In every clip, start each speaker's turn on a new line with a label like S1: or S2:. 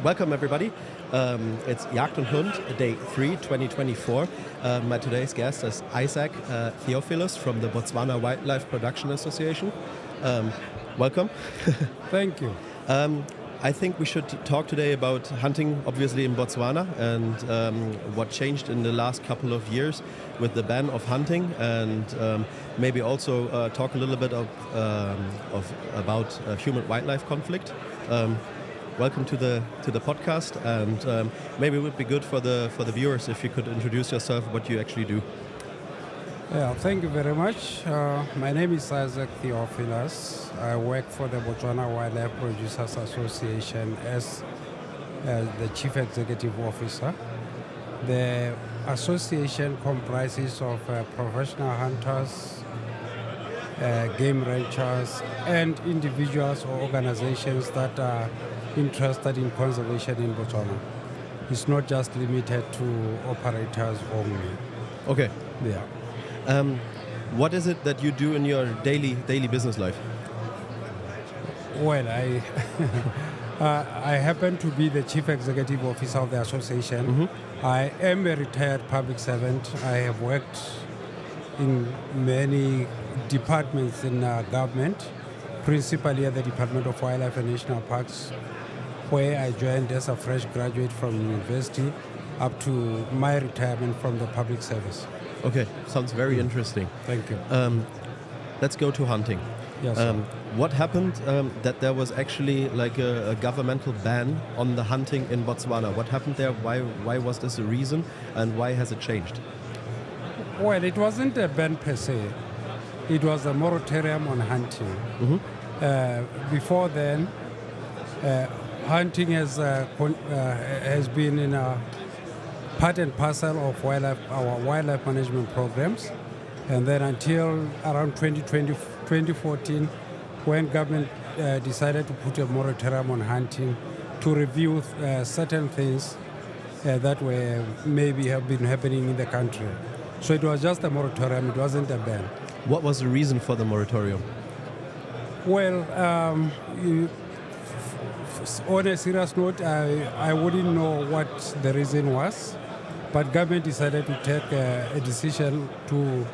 S1: Welcome everybody. It's Jagd and Hund, day 3, 2024. My today's guest is Isaac Theophilus from the Botswana Wildlife Production Association. Welcome.
S2: Thank you.
S1: I think we should talk today about hunting, obviously in Botswana, and what changed in the last couple of years with the ban of hunting, and maybe also talk a little bit about human-wildlife conflict. Welcome to the podcast, and maybe it would be good for the viewers if you could introduce yourself, what you actually do.
S2: Yeah, thank you very much. My name is Isaac Theophilus. I work for the Botswana Wildlife Producers Association as the Chief Executive Officer. The association comprises of professional hunters, game ranchers, and individuals or organizations that are interested in conservation in Botswana. It's not just limited to operators only.
S1: Okay.
S2: Yeah.
S1: What is it that you do in your daily business life?
S2: Well, I happen to be the Chief Executive Officer of the association. Mm-hmm. I am a retired public servant. I have worked in many departments in government, principally at the Department of Wildlife and National Parks, where I joined as a fresh graduate from university up to my retirement from the public service.
S1: Okay, sounds very interesting.
S2: Thank you.
S1: Let's go to hunting.
S2: Yes.
S1: What happened that there was actually like a governmental ban on the hunting in Botswana? What happened there? Why was this a reason, and why has it changed?
S2: Well, it wasn't a ban per se. It was a moratorium on hunting. Mm-hmm. Before then, hunting has been in a part and parcel of our wildlife management programs, and then until around 2014, when government decided to put a moratorium on hunting to review certain things that were maybe have been happening in the country. So it was just a moratorium, it wasn't a ban.
S1: What was the reason for the moratorium?
S2: Well, on a serious note, I wouldn't know what the reason was, but government decided to take a decision to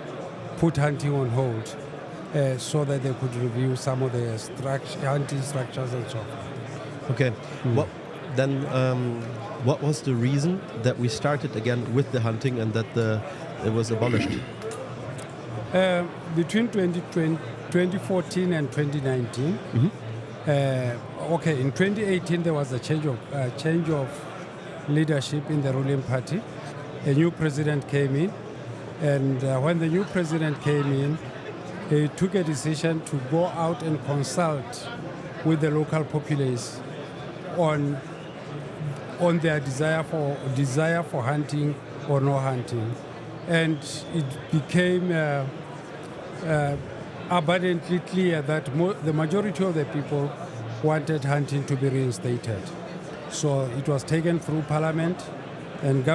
S2: put hunting on hold so that they could review some of the hunting structures and so forth.
S1: Okay. What was the reason that we started again with the hunting and that it was abolished?
S2: Between 2014 and 2019, mm-hmm. In 2018 there was a change of leadership in the ruling party. A new president came in, and when the new president came in, he took a decision to go out and consult with the local populace on their desire for hunting or no hunting, and it became abundantly clear that the majority of the people wanted hunting to be reinstated. So it was taken through Parliament, and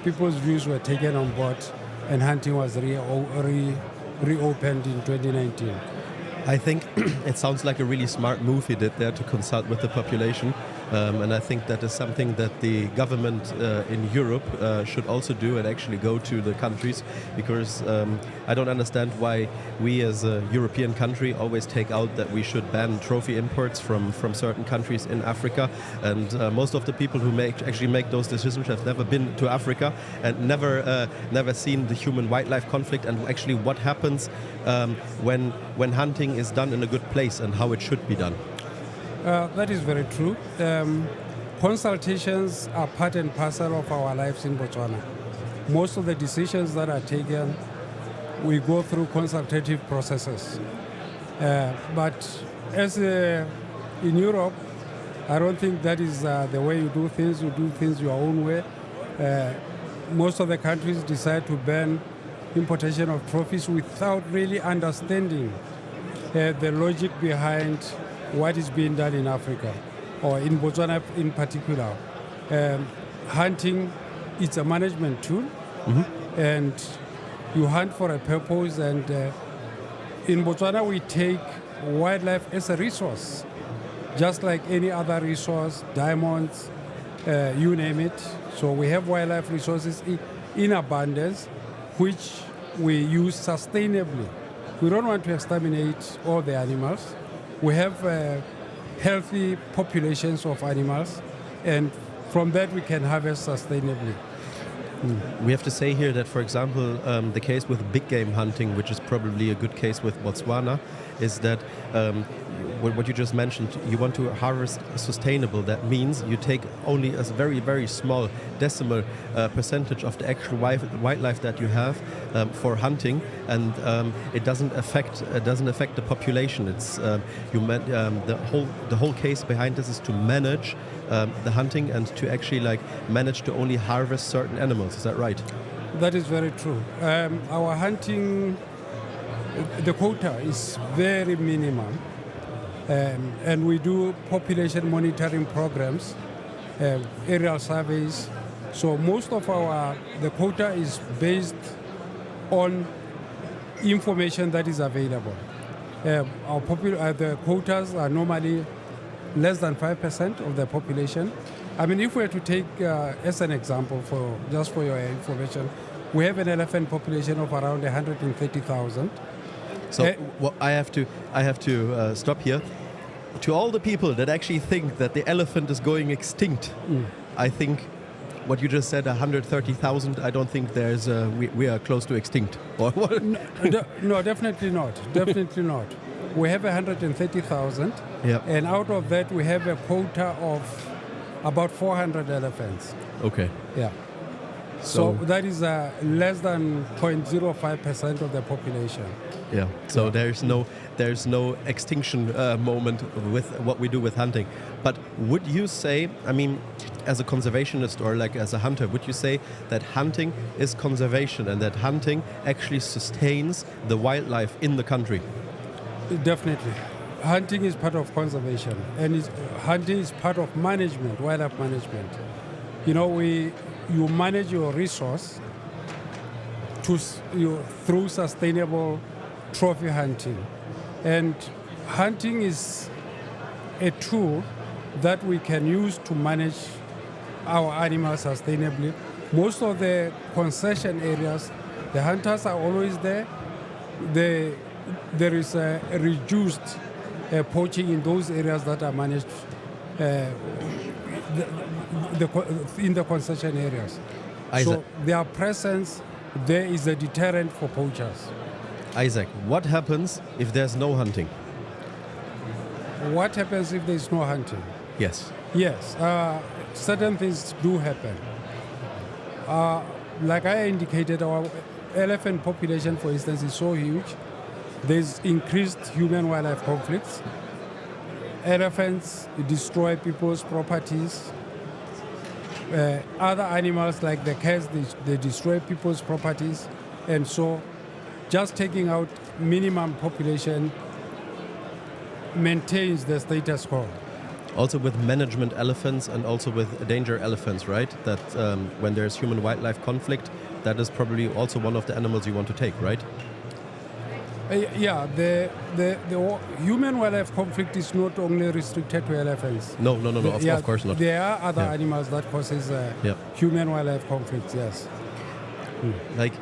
S2: people's views were taken on board, and hunting was reopened in 2019.
S1: I think it sounds like a really smart move he did there to consult with the population. And I think that is something that the government in Europe should also do, and actually go to the countries, because I don't understand why we as a European country always take out that we should ban trophy imports from certain countries in Africa, and most of the people who actually make those decisions have never been to Africa and never seen the human-wildlife conflict and actually what happens when hunting is done in a good place and how it should be done.
S2: That is very true. Consultations are part and parcel of our lives in Botswana. Most of the decisions that are taken, we go through consultative processes. But as in Europe, I don't think that is the way you do things. You do things your own way. Most of the countries decide to ban importation of trophies without really understanding the logic behind what is being done in Africa, or in Botswana in particular. Hunting, it's a management tool, mm-hmm. and you hunt for a purpose, and in Botswana we take wildlife as a resource. just like any other resource, diamonds, you name it. So we have wildlife resources in abundance, which we use sustainably. We don't want to exterminate all the animals. We have healthy populations of animals, and from that we can harvest sustainably.
S1: We have to say here that, for example, the case with big game hunting, which is probably a good case with Botswana, is that what you just mentioned, you want to harvest sustainable. That means you take only a very, very small decimal percentage of the actual wildlife that you have for hunting, and it doesn't affect the population. It's the whole case behind this is to manage the hunting and to actually manage to only harvest certain animals. Is that right?
S2: That is very true. Our hunting, the quota is very minimum, and we do population monitoring programs, aerial surveys. So most of the quota is based on information that is available. The quotas are normally less than 5% of the population. I mean, if we were to take as an example, just for your information, we have an elephant population of around 130,000.
S1: So I have to stop here. To all the people that actually think that the elephant is going extinct, I think what you just said, 130,000. I don't think we are close to extinct. Or what?
S2: No, definitely not. Definitely not. We have 130,000, and out of that we have a quota of about 400 elephants.
S1: Okay.
S2: Yeah. So that is less than 0.05% of the population.
S1: Yeah. So there's no extinction moment with what we do with hunting. But would you say, I mean, as a conservationist or as a hunter, would you say that hunting is conservation and that hunting actually sustains the wildlife in the country?
S2: Definitely. Hunting is part of conservation, and hunting is part of management, wildlife management. You know, you manage your resource through sustainable trophy hunting. And hunting is a tool that we can use to manage our animals sustainably. Most of the concession areas, the hunters are always there. There is a reduced poaching in those areas that are managed in the concession areas.
S1: Isaac.
S2: So their presence there is a deterrent for poachers.
S1: Isaac, what happens if there's no hunting?
S2: What happens if there's no hunting?
S1: Yes.
S2: Yes, certain things do happen. Like I indicated, our elephant population, for instance, is so huge. There's increased human-wildlife conflicts. Elephants destroy people's properties. Other animals like the cats, they destroy people's properties. And so just taking out minimum population maintains the status quo.
S1: Also with management elephants and also with danger elephants, right? That when there's human-wildlife conflict, that is probably also one of the animals you want to take, right?
S2: Yeah, the human-wildlife conflict is not only restricted to elephants.
S1: No, of course not.
S2: There are other animals that causes human-wildlife conflicts, yes.
S1: Like,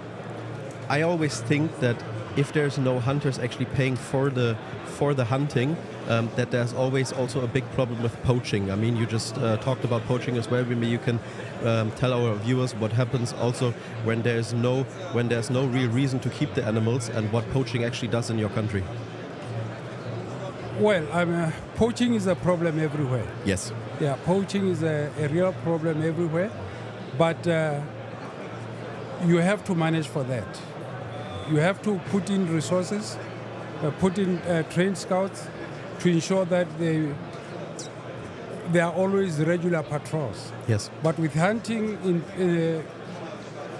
S1: I always think that if there's no hunters actually paying for the hunting, that there's always also a big problem with poaching. I mean, you just talked about poaching as well. Maybe you can tell our viewers what happens also when there's no real reason to keep the animals and what poaching actually does in your country.
S2: Well, poaching is a problem everywhere.
S1: Yes.
S2: Yeah, poaching is a real problem everywhere, but you have to manage for that. You have to put in resources, put in trained scouts to ensure that there are always regular patrols.
S1: Yes.
S2: But with hunting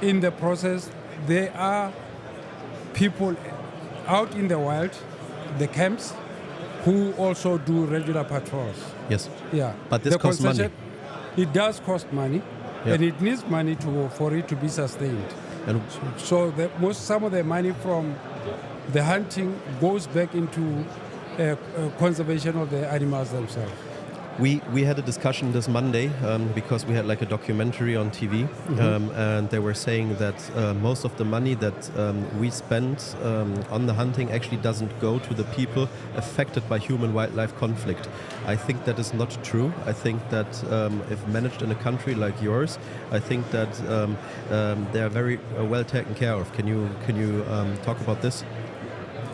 S2: in the process, there are people out in the wild, the camps, who also do regular patrols.
S1: Yes.
S2: Yeah.
S1: But this costs money.
S2: It does cost money, and it needs money for it to be sustained.
S1: And
S2: so some of the money from the hunting goes back into conservation of the animals themselves.
S1: We had a discussion this Monday because we had like a documentary on TV, and they were saying that most of the money that we spend on the hunting actually doesn't go to the people affected by human-wildlife conflict. I think that is not true. I think that if managed in a country like yours, I think that they are very well taken care of. Can you talk about this?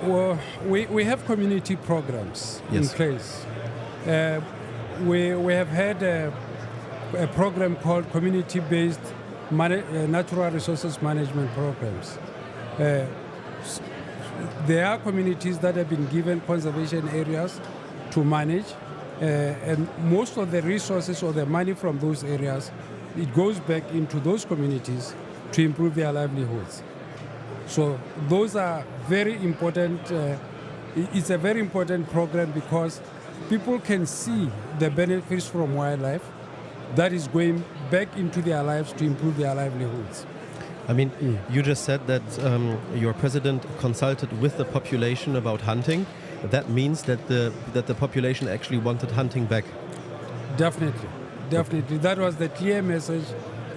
S2: Well, we have community programs in place. We have had a program called community-based natural resources management programs. There are communities that have been given conservation areas to manage, and most of the resources or the money from those areas, it goes back into those communities to improve their livelihoods. So those are very important. It's a very important program because people can see the benefits from wildlife that is going back into their lives to improve their livelihoods.
S1: I mean, you just said that your president consulted with the population about hunting. That means that the population actually wanted hunting back.
S2: Definitely. That was the clear message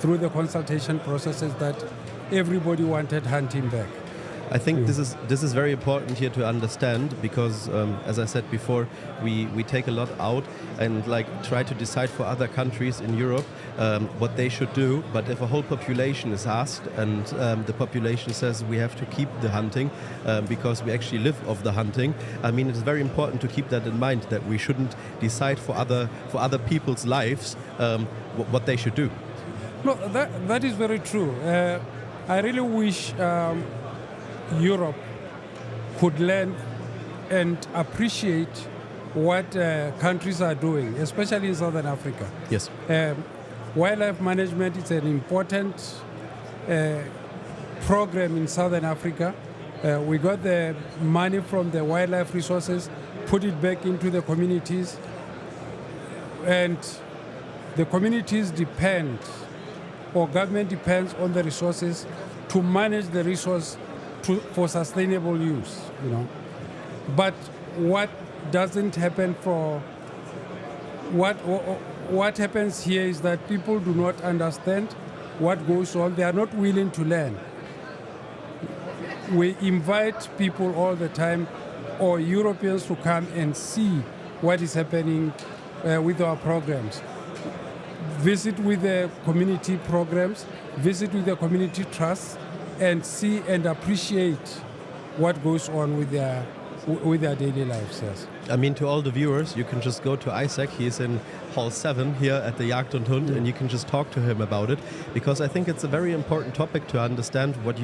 S2: through the consultation processes, that everybody wanted hunting back.
S1: I think this is very important here to understand because, as I said before, we take a lot out and like try to decide for other countries in Europe what they should do. But if a whole population is asked and the population says we have to keep the hunting because we actually live off the hunting, I mean it's very important to keep that in mind, that we shouldn't decide for other people's lives what they should do.
S2: No, that is very true. I really wish Europe could learn and appreciate what countries are doing, especially in Southern Africa.
S1: Yes.
S2: Wildlife management is an important program in Southern Africa. We got the money from the wildlife resources, put it back into the communities, and the communities depend, or government depends on the resources to manage the resource for sustainable use, But what doesn't happen what happens here is that people do not understand what goes on. They are not willing to learn. We invite people all the time, or Europeans, to come and see what is happening with our programs. Visit with the community programs, visit with the community trusts, and see and appreciate what goes on with their daily lives. Yes.
S1: I mean, to all the viewers, you can just go to Isaac. He is in Hall 7 here at the Jagd and Hund, and you can just talk to him about it, because I think it's a very important topic to understand what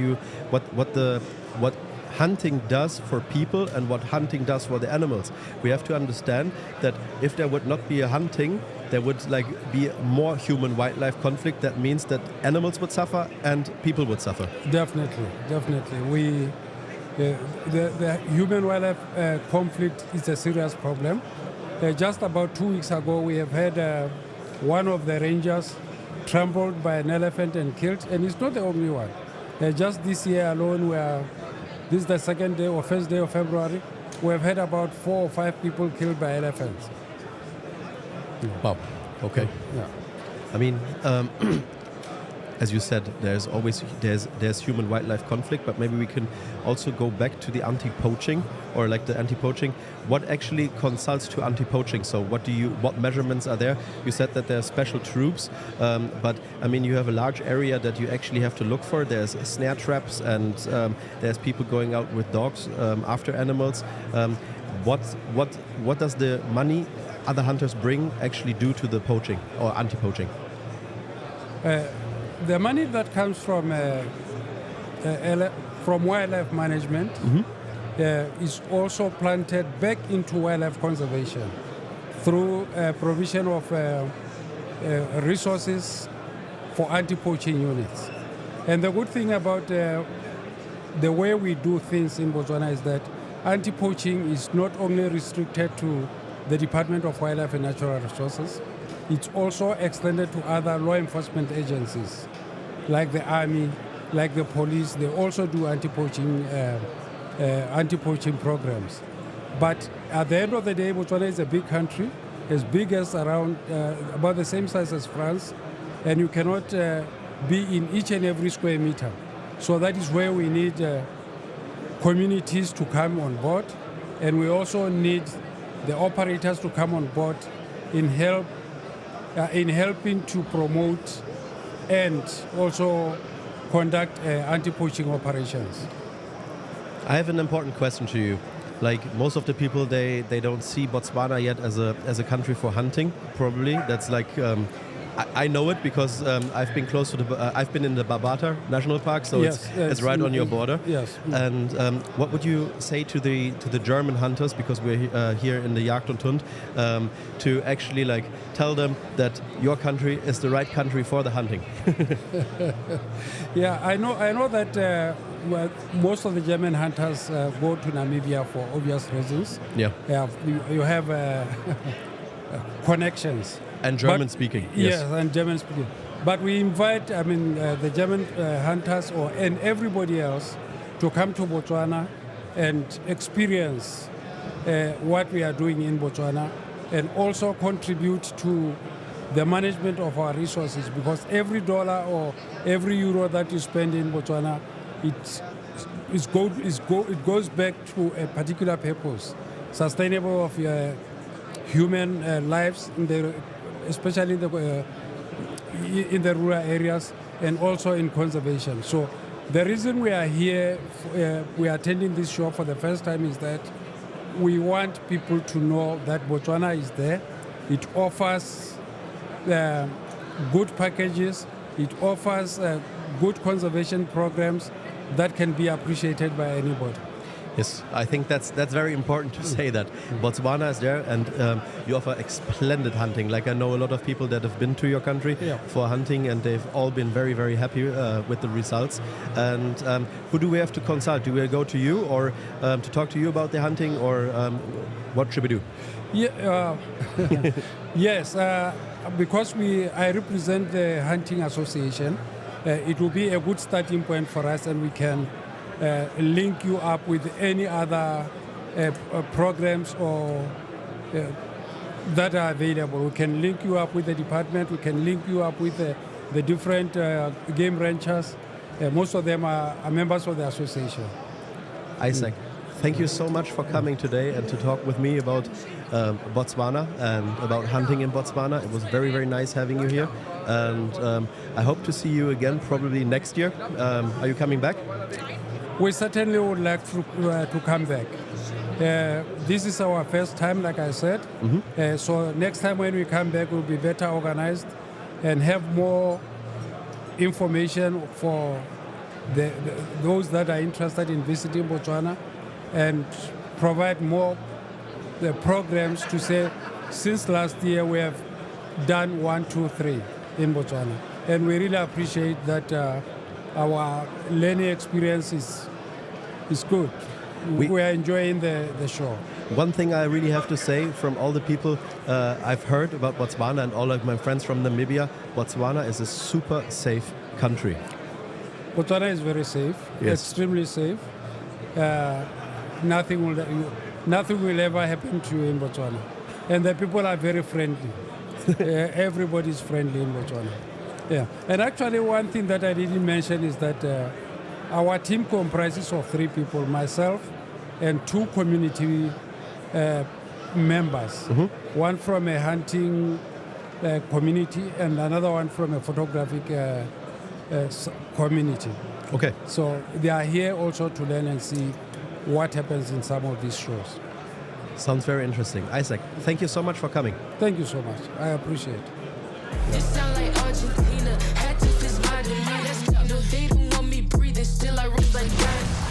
S1: hunting does for people and what hunting does for the animals. We have to understand that if there would not be a hunting, there would be more human-wildlife conflict. That means that animals would suffer and people would suffer.
S2: Definitely. The human-wildlife conflict is a serious problem. Just about 2 weeks ago, we have had one of the rangers trampled by an elephant and killed, and it's not the only one. Just this year alone, this is the second day or first day of February, we have had about 4 or 5 people killed by elephants.
S1: Wow. Okay.
S2: Yeah.
S1: I mean, as you said, there's human-wildlife conflict, but maybe we can also go back to the anti-poaching, or like the anti-poaching. What actually consults to anti-poaching? So what measurements are there? You said that there are special troops, but I mean you have a large area that you actually have to look for. There's snare traps, and there's people going out with dogs after animals. What does the money other hunters bring actually do to the poaching or anti-poaching?
S2: The money that comes from wildlife management is also planted back into wildlife conservation through provision of resources for anti-poaching units. And the good thing about the way we do things in Botswana is that anti-poaching is not only restricted to the Department of Wildlife and Natural Resources, it's also extended to other law enforcement agencies, like the army, like the police. They also do anti-poaching programs. But at the end of the day, Botswana is a big country, as big as around, about the same size as France, and you cannot be in each and every square meter. So that is where we need communities to come on board, and we also need the operators to come on board in helping to promote and also conduct anti-poaching operations.
S1: I have an important question to you. Like most of the people, they don't see Botswana yet as a country for hunting. Probably that's like I know it because I've been close to I've been in the Babata National Park, so
S2: Yes,
S1: it's right on your border.
S2: Yes.
S1: And what would you say to the German hunters, because we're here in the Jagd und Hund, to actually like tell them that your country is the right country for the hunting?
S2: Yeah, I know that well, most of the German hunters go to Namibia for obvious reasons.
S1: Yeah.
S2: You have connections.
S1: And German speaking. Yes.
S2: Yes, and German speaking. But we invite, the German hunters and everybody else to come to Botswana and experience what we are doing in Botswana, and also contribute to the management of our resources, because every dollar or every euro that you spend in Botswana, it goes back to a particular purpose, sustainable of human lives, especially in the rural areas, and also in conservation. So the reason we are here, we are attending this show for the first time, is that we want people to know that Botswana is there. It offers good packages. It offers good conservation programs that can be appreciated by anybody.
S1: Yes, I think that's very important to say that. Botswana is there, and you offer splendid hunting. Like, I know a lot of people that have been to your country for hunting, and they've all been very, very happy with the results. And who do we have to consult? Do we go to you, or to talk to you about the hunting, or what should we do?
S2: Yeah, yes, because I represent the Hunting Association, it will be a good starting point for us, and we can link you up with any other programs or that are available. We can link you up with the department. We can link you up with the different game ranchers. Most of them are members of the association.
S1: Isaac, thank you so much for coming today and to talk with me about Botswana and about hunting in Botswana. It was very, very nice having you here. And I hope to see you again probably next year. Are you coming back?
S2: We certainly would like to come back. This is our first time, like I said. Mm-hmm. So next time when we come back, we'll be better organized and have more information for those that are interested in visiting Botswana, and provide more programs to say, since last year we have done 1, 2, 3 in Botswana. And we really appreciate that our learning experience is good. We are enjoying the show.
S1: One thing I really have to say, from all the people I've heard about Botswana and all of my friends from Namibia, Botswana is a super safe country.
S2: Botswana is very safe, extremely safe. Nothing will ever happen to you in Botswana. And the people are very friendly. Everybody is friendly in Botswana. Yeah. And actually, one thing that I didn't mention is that our team comprises of 3 people, myself and 2 community members. Mm-hmm. One from a hunting community and another one from a photographic community.
S1: Okay.
S2: So they are here also to learn and see what happens in some of these shows.
S1: Sounds very interesting. Isaac, thank you so much for coming.
S2: Thank you so much. I appreciate it.
S3: It sound like Argentina, had to fist my demeanor. No, they don't want me breathing, still I rose like that.